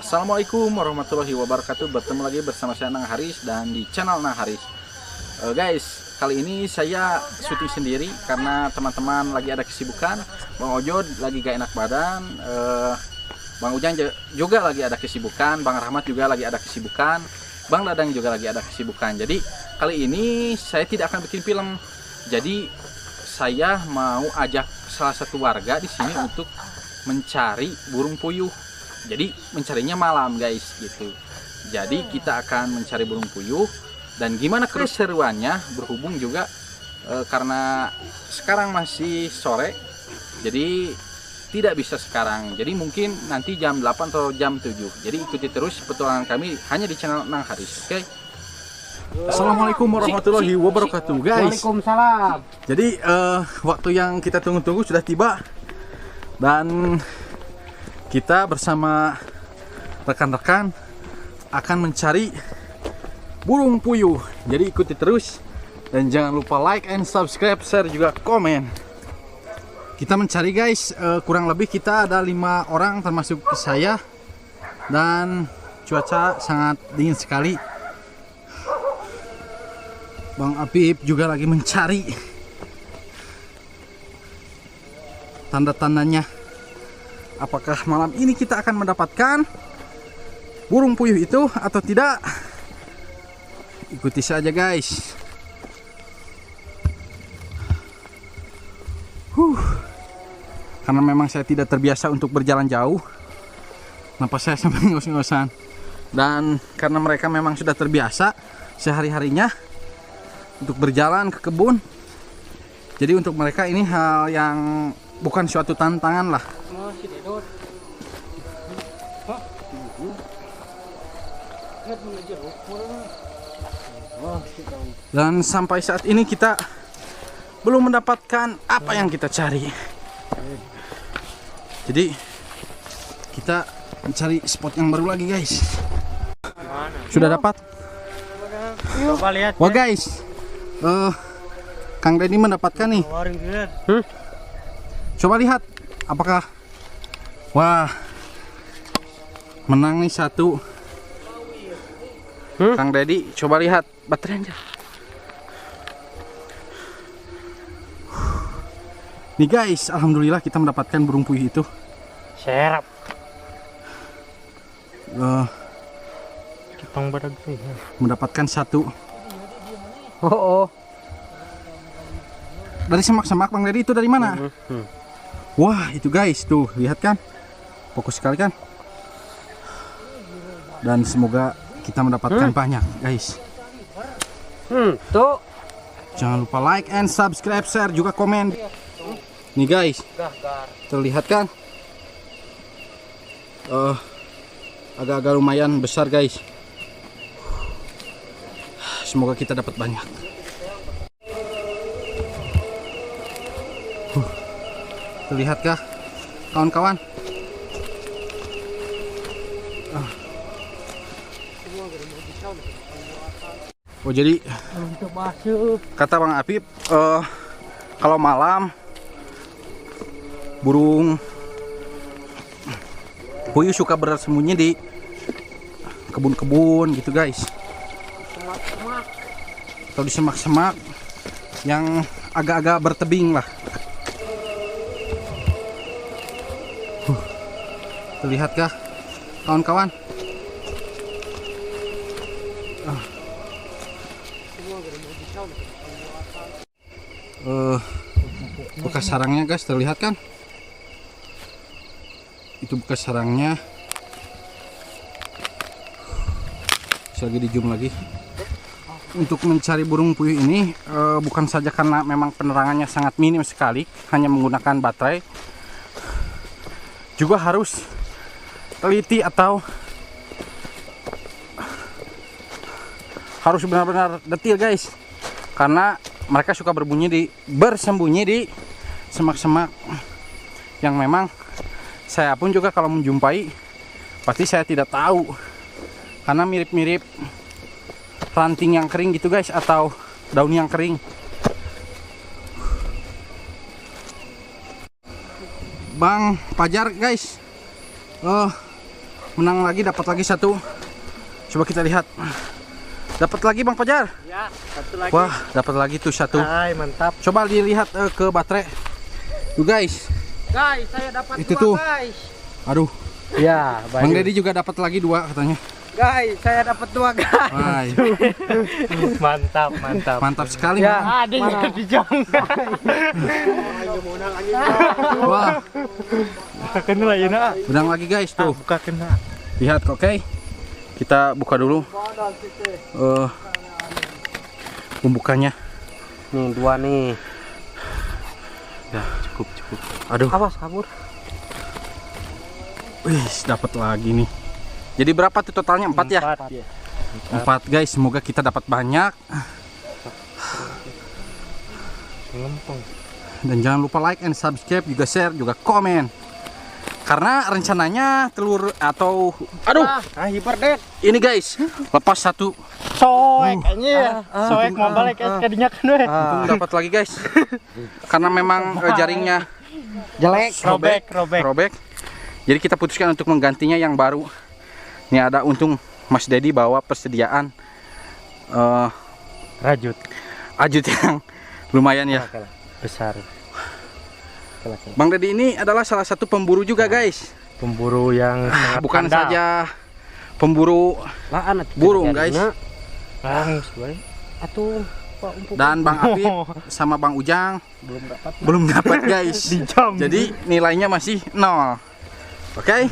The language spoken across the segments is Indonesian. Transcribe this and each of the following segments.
Assalamualaikum warahmatullahi wabarakatuh. Bertemu lagi bersama saya Nang Haris dan di channel Nang Haris. Guys, kali ini saya syuting sendiri karena teman-teman lagi ada kesibukan. Bang Ojo lagi gak enak badan, Bang Ujang juga lagi ada kesibukan, Bang Rahmat juga lagi ada kesibukan, Bang Dadang juga lagi ada kesibukan. Jadi kali ini saya tidak akan bikin film. Jadi saya mau ajak salah satu warga di sini untuk mencari burung puyuh. Jadi mencarinya malam guys gitu. Jadi kita akan mencari burung puyuh dan gimana keseruannya berhubung juga karena sekarang masih sore. Jadi tidak bisa sekarang. Jadi mungkin nanti jam 8 atau jam 7. Jadi ikuti terus petualangan kami hanya di channel Nang Haris. Oke. Assalamualaikum warahmatullahi wabarakatuh guys. Waalaikumsalam. Jadi waktu yang kita tunggu-tunggu sudah tiba dan kita bersama rekan-rekan akan mencari burung puyuh. Jadi ikuti terus dan jangan lupa like and subscribe, share juga komen. Kita mencari guys, kurang lebih kita ada 5 orang termasuk saya dan cuaca sangat dingin sekali. Bang Apip juga lagi mencari tanda-tandanya. Apakah malam ini kita akan mendapatkan burung puyuh itu atau tidak? Ikuti saja guys. Karena memang saya tidak terbiasa untuk berjalan jauh, kenapa saya sampai ngos-ngosan. Dan karena mereka memang sudah terbiasa sehari-harinya untuk berjalan ke kebun, jadi untuk mereka ini hal yang bukan suatu tantangan lah. Dan sampai saat ini kita belum mendapatkan apa yang kita cari. Jadi kita mencari spot yang baru lagi guys. Sudah dapat? Coba lihat. Wah guys, Kang Deddy mendapatkan nih. Coba lihat apakah, wah, menang nih satu. Kang Deddy, coba lihat baterainya. Nih guys, alhamdulillah kita mendapatkan burung puyuh itu. Serap. Kitong badag sih. Mendapatkan satu. Oh. Dari semak-semak Bang Deddy, itu dari mana? Wah, itu guys, tuh lihat kan, fokus sekali kan. Dan semoga kita mendapatkan banyak guys. Tuh. Jangan lupa like and subscribe, share juga komen. Nih guys, terlihat kan? Agak-agak lumayan besar guys. Semoga kita dapat banyak. Terlihatkah kawan-kawan? Oh jadi kata Bang Apip, kalau malam burung puyuh suka bersembunyi di kebun-kebun gitu guys, atau di semak-semak yang agak-agak bertebing lah. Terlihatkah kawan-kawan? Bekas sarangnya guys, terlihat kan? Itu bekas sarangnya. Bisa lagi di zoom lagi. Untuk mencari burung puyuh ini bukan saja karena memang penerangannya sangat minim sekali, hanya menggunakan baterai, juga harus teliti atau harus benar-benar detil guys, karena mereka suka bersembunyi di semak-semak yang memang saya pun juga kalau menjumpai pasti saya tidak tahu, karena mirip-mirip ranting yang kering gitu guys, atau daun yang kering. Bang Pajar guys, menang lagi, dapat lagi satu. Coba kita lihat. Dapat lagi Bang Fajar. Ya, satu lagi. Wah, dapat lagi tuh satu. Hai, mantap. Coba dilihat ke baterai. Tuh guys. Guys, saya dapat Itu dua, tuh. guys. Aduh, Ya, Bang Deddy juga dapat lagi 2 katanya. Guys, saya dapat 2, guys. Wah, Mantap, mantap. mantap sekali. Ya, Bang. ada yang dijong. Wah, Kena lah ya, nak. benang lagi guys tuh. Buka kena. Lihat, oke. Kita buka dulu. Pembukanya. Nih, 2 nih. Ya, cukup. Aduh. Awas kabur. Wih, dapat lagi nih. Jadi berapa tuh totalnya? 4 ya? 4 guys, semoga kita dapat banyak. Lempeng. Dan jangan lupa like and subscribe, juga share, juga komen. Karena rencananya telur atau Hiper dead. ini guys, lepas satu. Soek kayaknya. Soek mau balik kadinya kan we. Untung dapat lagi guys. Karena memang jaringnya Jelek, robek. Jadi kita putuskan untuk menggantinya yang baru. Ini ada, untung Mas Dedi bawa persediaan Rajut. ajut yang lumayan ya. Besar. Bang Dedi ini adalah salah satu pemburu juga guys. Pemburu yang sangat Bukan handal. saja pemburu burung guys. Atau Dan Bang Apip sama Bang Ujang belum dapat guys. Jadi nilainya masih 0. Oke,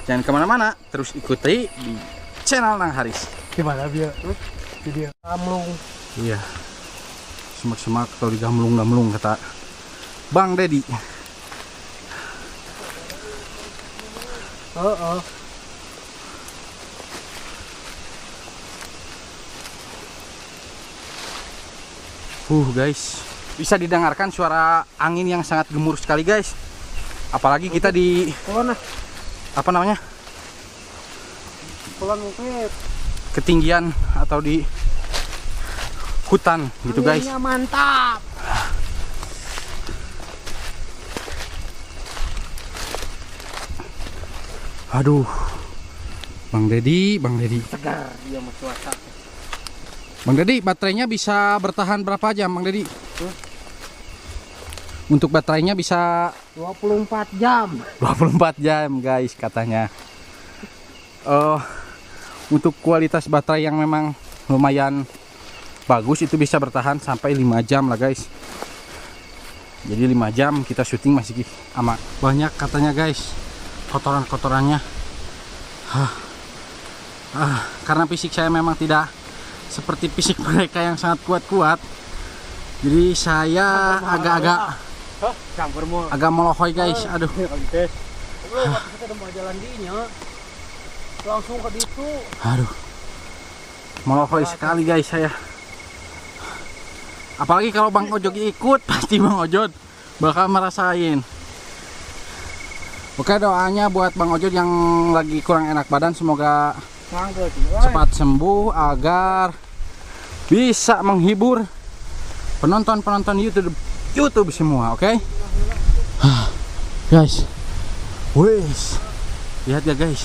jangan kemana-mana, terus ikuti di channel Nang Haris. gimana biar video amlung. Iya, semak-semak atau digamlung-gamlung kata Bang Dedi. Guys, bisa didengarkan suara angin yang sangat gemuruh sekali guys. Apalagi kita di apa namanya, ketinggian atau di hutan gitu guys. Mantap. Aduh, Bang Dedi. Segar dia mas cuaca. Bang Dedi, baterainya bisa bertahan berapa jam Bang Dedi? Untuk baterainya bisa 24 jam. 24 jam guys katanya. Untuk kualitas baterai yang memang lumayan bagus itu bisa bertahan sampai 5 jam lah guys. Jadi 5 jam kita syuting masih aman. Banyak katanya guys kotoran-kotorannya. Karena fisik saya memang tidak seperti fisik mereka yang sangat kuat-kuat. Jadi saya agak melohoy guys. Aduh. Langsung ke situ. Aduh. Melohoy sekali guys saya. Apalagi kalau Bang Ojod ikut, pasti Bang Ojod bakal merasain. Oke, doanya buat Bang Ojod yang lagi kurang enak badan, semoga cepat sembuh agar bisa menghibur penonton-penonton YouTube semua, oke? Guys, wes, lihat ya guys.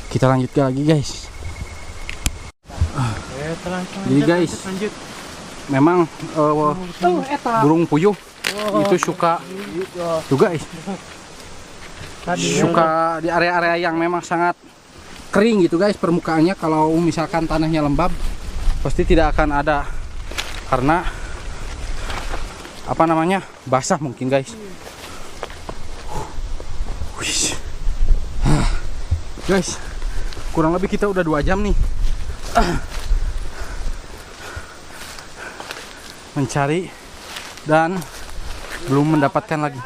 Kita lanjut lagi guys. Jadi guys, memang burung puyuh itu suka tuh guys, suka di area-area yang memang sangat kering gitu guys permukaannya. Kalau misalkan tanahnya lembab pasti tidak akan ada, karena apa namanya, basah mungkin guys. Guys, kurang lebih kita udah 2 jam nih mencari dan belum mendapatkan lagi.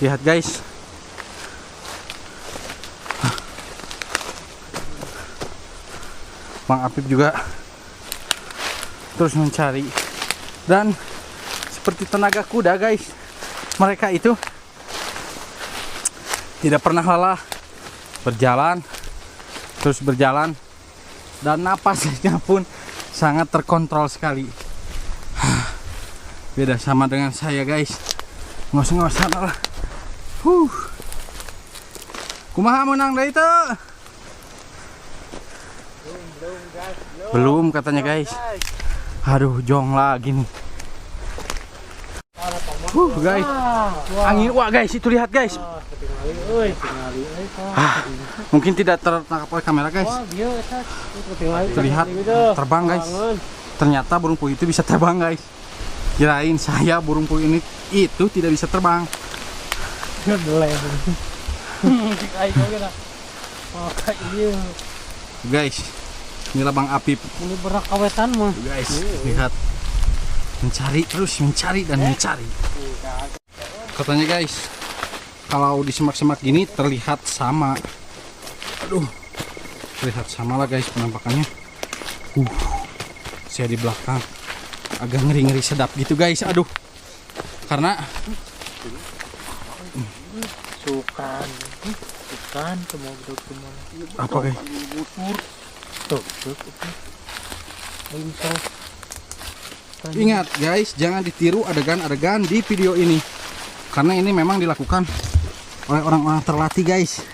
Lihat guys, Bang Apip juga terus mencari, dan seperti tenaga kuda guys, mereka itu tidak pernah lelah, berjalan terus berjalan, dan napasnya pun sangat terkontrol sekali. Beda sama dengan saya guys, ngos-ngosan lah. Kumaha menang dari itu? Belum katanya guys. Aduh, jong lagi nih. Guys, angin wah guys, itu lihat guys. Mungkin tidak tertangkap oleh kamera guys. Terlihat terbang guys. Ternyata burung puyuh itu bisa terbang guys. Kirain saya burung puyuh ini itu tidak bisa terbang. Guys, inilah Bang Apip. Ini berak kawetan mah. Guys, lihat. Mencari terus, mencari dan mencari. Katanya guys, kalau di semak-semak gini terlihat sama. Aduh, terlihat sama lah guys penampakannya. Saya di belakang agak ngeri-ngeri sedap gitu guys. Aduh, karena sukan semua apa guys? Tuh. Ingat guys, jangan ditiru adegan-adegan di video ini, karena ini memang dilakukan oleh orang-orang terlatih guys.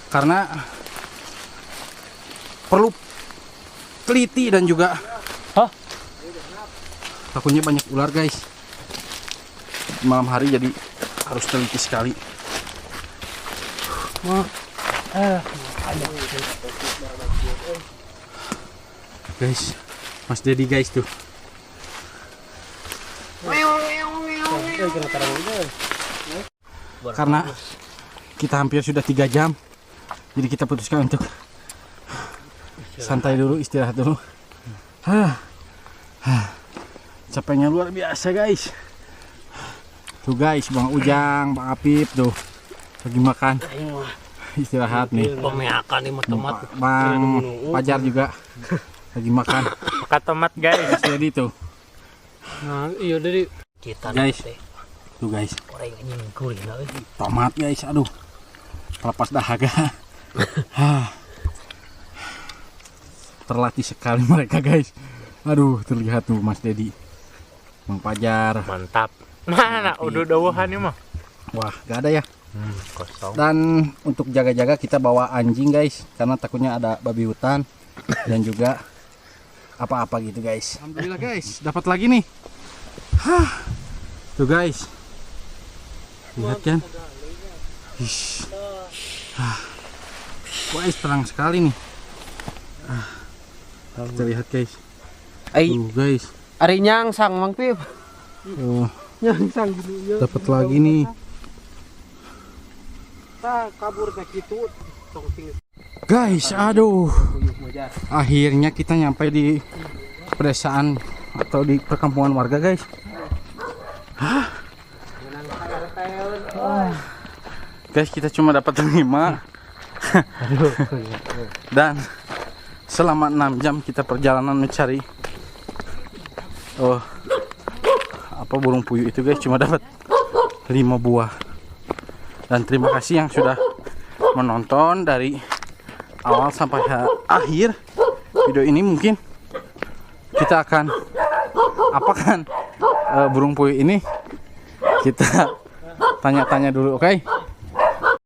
Karena perlu teliti dan juga takutnya banyak ular guys. Malam hari jadi harus teliti sekali. Guys, Mas Dedi guys tuh. Karena kita hampir sudah 3 jam, jadi kita putuskan untuk santai dulu, istirahat dulu. Capeknya luar biasa guys. Tuh guys, Bang Ujang, Bang Apip tuh lagi makan, istirahat nih. Bang Pajar juga lagi makan. Makan tomat guys. Jadi tuh. Nah, iya dari kita guys. Tuh guys. Tomat guys, aduh. Lepas dahaga. Terlatih sekali mereka guys. Aduh, terlihat tuh Mas Dedi, Bang Pajar. Mantap. Mana udah dawahan nih mah. Wah, gak ada ya. Kosong. Dan untuk jaga-jaga kita bawa anjing guys, karena takutnya ada babi hutan dan juga apa-apa gitu guys. Alhamdulillah guys, dapat lagi nih. Tuh guys, lihat kan? Guys, terang sekali nih. Kita lihat guys. Tuh guys. Ari nyangsang Mang Pip. Nyangsang gitu. Dapat lagi nih. Kabur kayak gitu. Guys, aduh. Akhirnya kita nyampe di pedesaan atau di perkampungan warga guys. Guys, kita cuma dapat 5. Dan selama 6 jam kita perjalanan mencari burung puyuh itu guys, cuma dapat 5 buah. Dan terima kasih yang sudah menonton dari awal sampai akhir video ini. Mungkin kita akan apakan burung puyuh ini, kita tanya-tanya dulu, oke?